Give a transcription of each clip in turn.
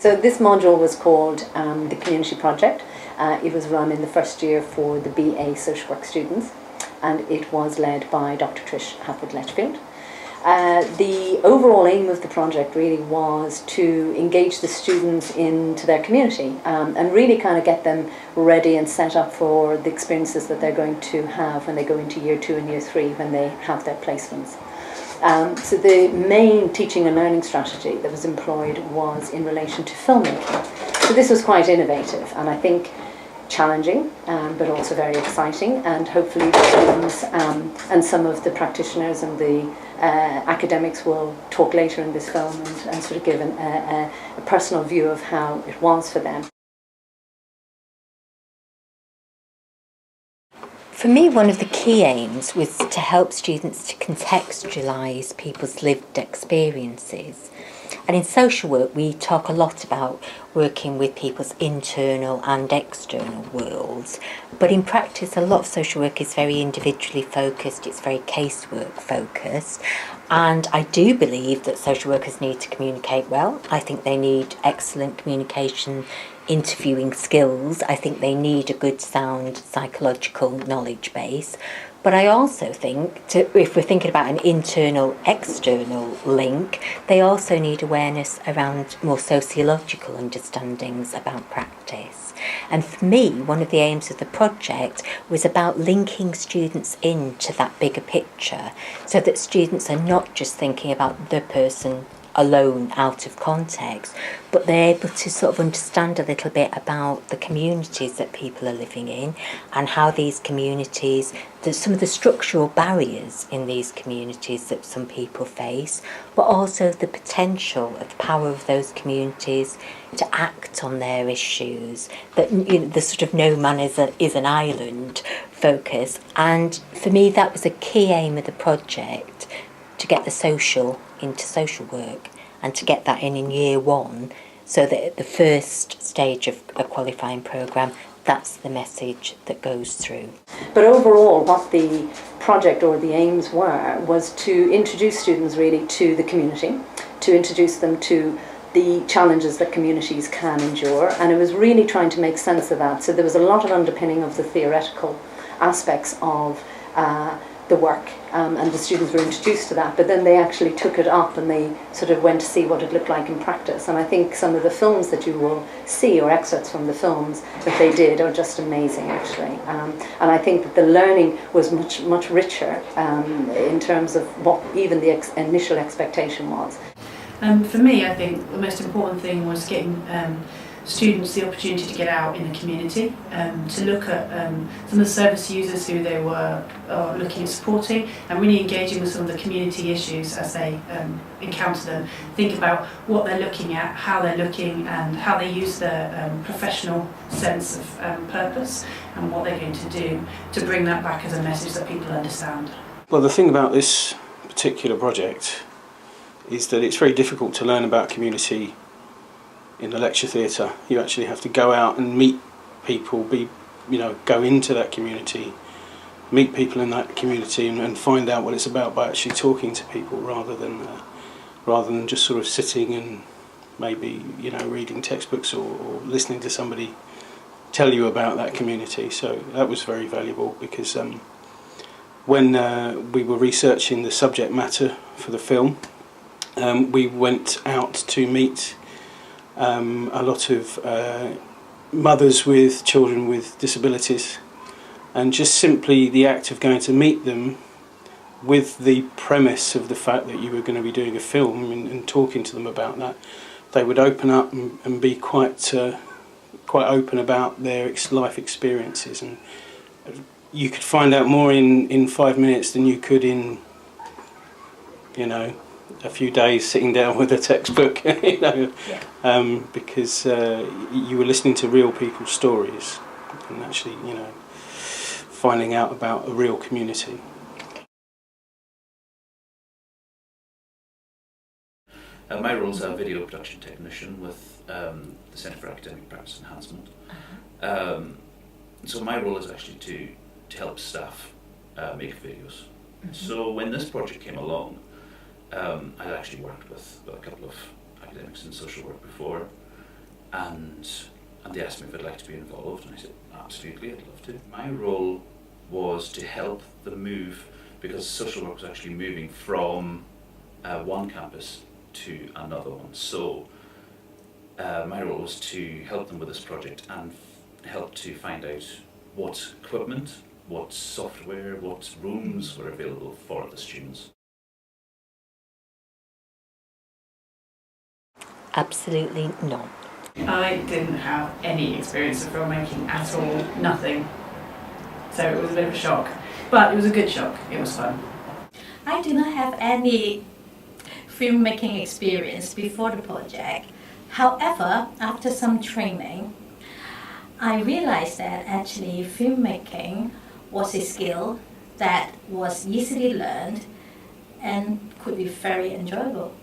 So this module was called the Community Project. It was run in the first year for the BA Social Work students, and it was led by Dr. Trish Hathwood-Letchfield. The overall aim of the project really was to engage the students into their community and really kind of get them ready and set up for the experiences that they're going to have when they go into year 2 and year 3 when they have their placements. So the main teaching and learning strategy that was employed was in relation to filmmaking. So this was quite innovative and I think challenging, but also very exciting, and hopefully the students and some of the practitioners and the academics will talk later in this film and sort of give a personal view of how it was for them. For me, one of the key aims was to help students to contextualise people's lived experiences. And in social work, we talk a lot about working with people's internal and external worlds. But in practice, a lot of social work is very individually focused, it's very casework focused. And I do believe that social workers need to communicate well. I think they need excellent communication interviewing skills. I think they need a good sound psychological knowledge base. But I also think, if we're thinking about an internal-external link, they also need awareness around more sociological understandings about practice. And for me, one of the aims of the project was about linking students into that bigger picture so that students are not just thinking about the person alone out of context, but they're able to sort of understand a little bit about the communities that people are living in and how these communities, some of the structural barriers in these communities that some people face, but also the potential of the power of those communities to act on their issues, that the sort of no man is an island focus. And for me that was a key aim of the project, to get the social into social work and to get that in year 1, so that at the first stage of a qualifying programme, that's the message that goes through. But overall, what the project or the aims were was to introduce students really to the community, to introduce them to the challenges that communities can endure, and it was really trying to make sense of that. So there was a lot of underpinning of the theoretical aspects of the work, and the students were introduced to that, but then they actually took it up and they sort of went to see what it looked like in practice. And I think some of the films that you will see, or excerpts from the films that they did, are just amazing actually. And I think that the learning was much richer in terms of what even the initial expectation was. For me, I think the most important thing was getting students the opportunity to get out in the community, to look at some of the service users who they were looking at supporting, and really engaging with some of the community issues as they encounter them. Think about what they're looking at, how they're looking, and how they use their professional sense of purpose, and what they're going to do to bring that back as a message that people understand. Well, the thing about this particular project is that it's very difficult to learn about community in the lecture theatre. You actually have to go out and meet people, go into that community, meet people in that community and find out what it's about by actually talking to people rather than just sort of sitting and maybe reading textbooks or listening to somebody tell you about that community. So that was very valuable because when we were researching the subject matter for the film, we went out to meet a lot of mothers with children with disabilities, and just simply the act of going to meet them with the premise of the fact that you were going to be doing a film and talking to them about that, they would open up and be quite open about their life experiences, and you could find out more in 5 minutes than you could in a few days sitting down with a textbook, because you were listening to real people's stories and actually, finding out about a real community. My role is a video production technician with the Centre for Academic Practice Enhancement. So my role is actually to help staff make videos. Mm-hmm. So when this project came along, I actually worked with a couple of academics in social work before, and they asked me if I'd like to be involved, and I said, absolutely, I'd love to. My role was to help the move, because social work was actually moving from one campus to another one. So my role was to help them with this project and help to find out what equipment, what software, what rooms were available for the students. Absolutely not. I didn't have any experience of filmmaking at all, nothing. So it was a bit of a shock, but it was a good shock. It was fun. I do not have any filmmaking experience before the project. However, after some training, I realized that actually filmmaking was a skill that was easily learned and could be very enjoyable.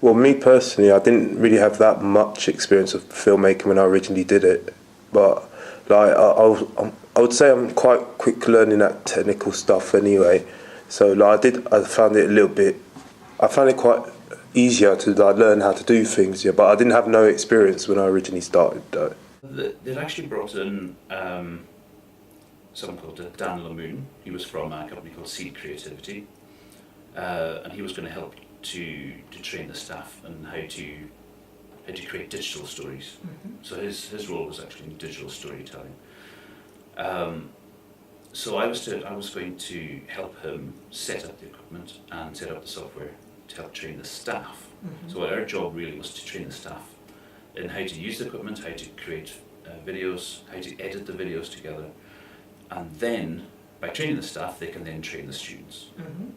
Well, me personally, I didn't really have that much experience of filmmaking when I originally did it, but like I would say I'm quite quick learning that technical stuff anyway. So like I found it quite easier to like learn how to do things. Yeah, but I didn't have no experience when I originally started though. They'd actually brought in someone called Dan Lamoon. He was from a company called Seed Creativity, and he was going to help to train the staff and how to create digital stories. Mm-hmm. So his role was actually in digital storytelling. So I was going to help him set up the equipment and set up the software to help train the staff. Mm-hmm. So our job really was to train the staff in how to use the equipment, how to create videos, how to edit the videos together, and then by training the staff they can then train the students. Mm-hmm.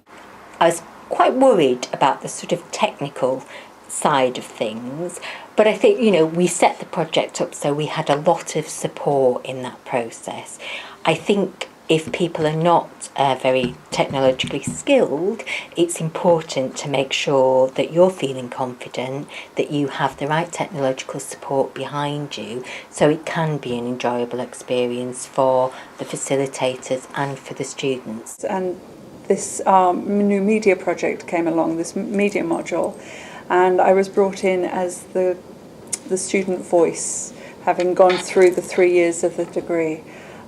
I was quite worried about the sort of technical side of things, but I think, we set the project up so we had a lot of support in that process. I think if people are not very technologically skilled, it's important to make sure that you're feeling confident, that you have the right technological support behind you, so it can be an enjoyable experience for the facilitators and for the students. And this new media project came along, this media module, and I was brought in as the student voice, having gone through the 3 years of the degree.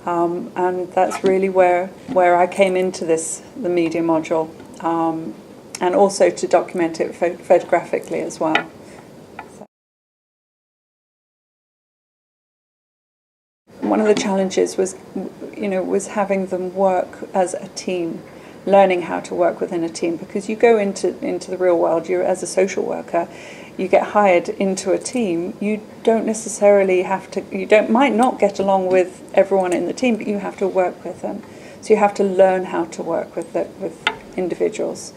And that's really where I came into the media module, and also to document it photographically as well. One of the challenges was having them work as a team, learning how to work within a team, because you go into the real world, you're as a social worker, you get hired into a team, you don't necessarily might not get along with everyone in the team, but you have to work with them. So you have to learn how to work with individuals.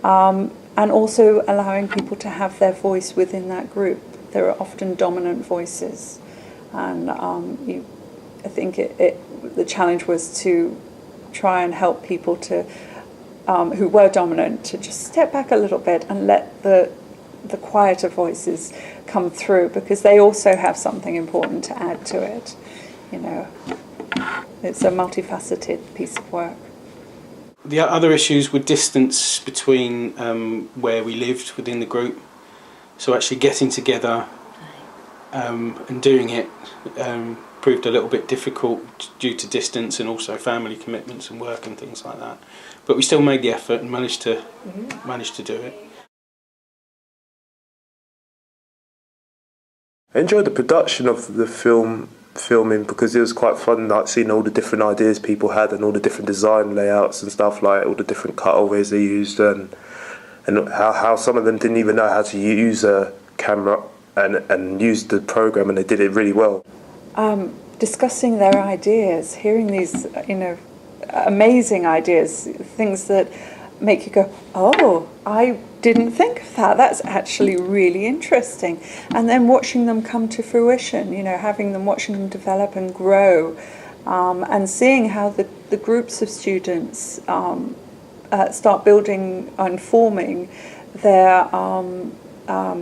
And also allowing people to have their voice within that group. There are often dominant voices. And I think the challenge was to try and help people who were dominant to just step back a little bit and let the quieter voices come through, because they also have something important to add to it. It's a multifaceted piece of work. The other issues were distance between where we lived within the group. So actually getting together and doing it proved a little bit difficult due to distance and also family commitments and work and things like that. But we still made the effort and managed to do it. I enjoyed the production of the filming because it was quite fun, like seeing all the different ideas people had and all the different design layouts and stuff, like all the different cutaways they used, and how some of them didn't even know how to use a camera and use the program, and they did it really well. Discussing their ideas, hearing these amazing ideas, things that make you go, oh, I didn't think of that. That's actually really interesting. And then watching them come to fruition, watching them develop and grow, and seeing how the groups of students start building and forming their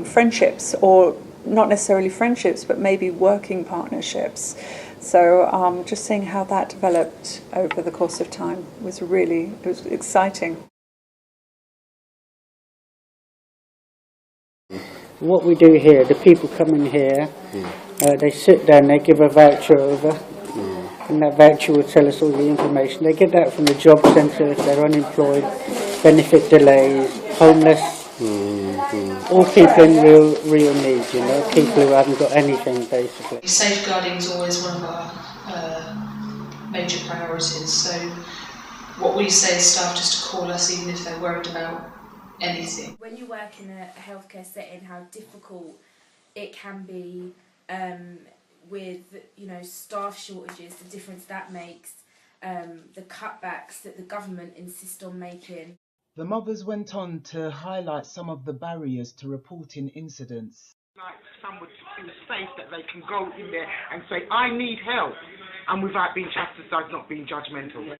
friendships, or not necessarily friendships, but maybe working partnerships. So just seeing how that developed over the course of time was exciting. What we do here, the people come in here, they sit down, they give a voucher over, and that voucher will tell us all the information. They get that from the job centre if they're unemployed, benefit delays, homeless, all people in real need, you know, people who haven't got anything basically. Safeguarding is always one of our major priorities, so what we say is staff just to call us even if they're worried about anything. When you work in a healthcare setting, how difficult it can be with, you know, staff shortages, the difference that makes, the cutbacks that the government insist on making. The mothers went on to highlight some of the barriers to reporting incidents. Like someone to feel safe that they can go in there and say, I need help, and without being chastised, not being judgmental.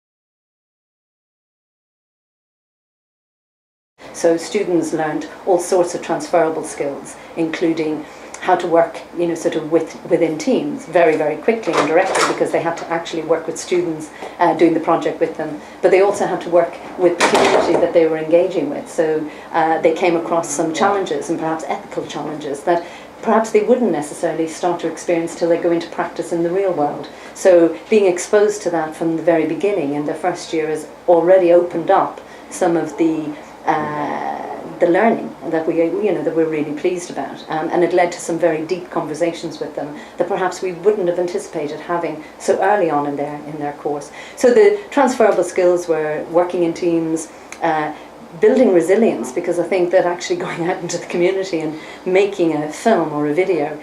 So students learned all sorts of transferable skills, including how to work, you know, sort of within teams very, very quickly and directly, because they had to actually work with students doing the project with them. But they also had to work with the community that they were engaging with. So they came across some challenges, and perhaps ethical challenges, that perhaps they wouldn't necessarily start to experience till they go into practice in the real world. So being exposed to that from the very beginning in their first year has already opened up some of the learning that we're really pleased about, and it led to some very deep conversations with them that perhaps we wouldn't have anticipated having so early on in their course. So the transferable skills were working in teams, building resilience, because I think that actually going out into the community and making a film or a video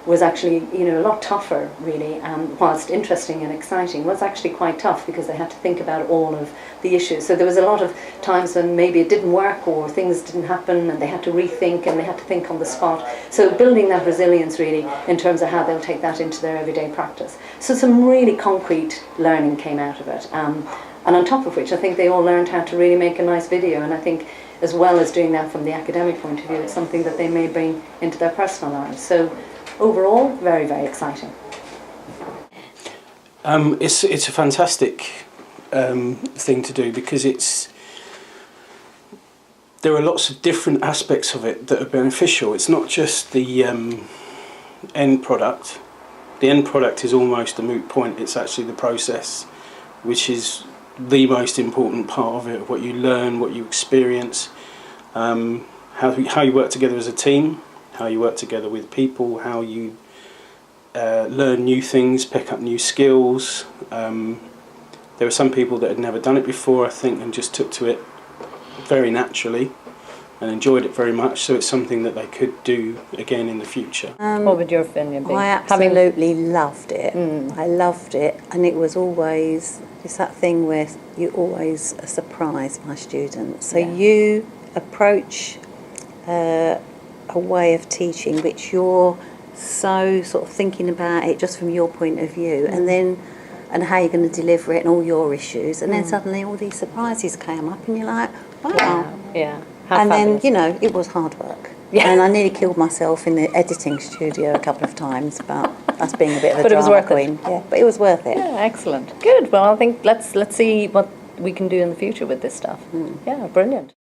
was actually, you know, a lot tougher really, whilst interesting and exciting, was actually quite tough because they had to think about all of the issues. So there was a lot of times when maybe it didn't work or things didn't happen and they had to rethink and they had to think on the spot. So building that resilience really in terms of how they'll take that into their everyday practice. So some really concrete learning came out of it. And on top of which, I think they all learned how to really make a nice video. And I think, as well as doing that from the academic point of view, it's something that they may bring into their personal lives. So overall, very, very exciting. It's a fantastic thing to do, because there are lots of different aspects of it that are beneficial. It's not just the end product. The end product is almost a moot point. It's actually the process, which is the most important part of it, what you learn, what you experience, how you work together as a team, how you work together with people, how you learn new things, pick up new skills. There were some people that had never done it before, I think, and just took to it very naturally and enjoyed it very much, so it's something that they could do again in the future. What would your opinion be? I absolutely loved it. I loved it, and it was always, it's that thing where you always surprise my students. So you approach a way of teaching which you're so sort of thinking about it just from your point of view, and how you're going to deliver it and all your issues, and then suddenly all these surprises came up and you're like, wow. Yeah. And then, you know, it was hard work. Yeah. And I nearly killed myself in the editing studio a couple of times, but that's being a bit of a drama queen. Yeah, but it was worth it. Yeah, excellent. Good. Well, I think let's see what we can do in the future with this stuff. Yeah, brilliant.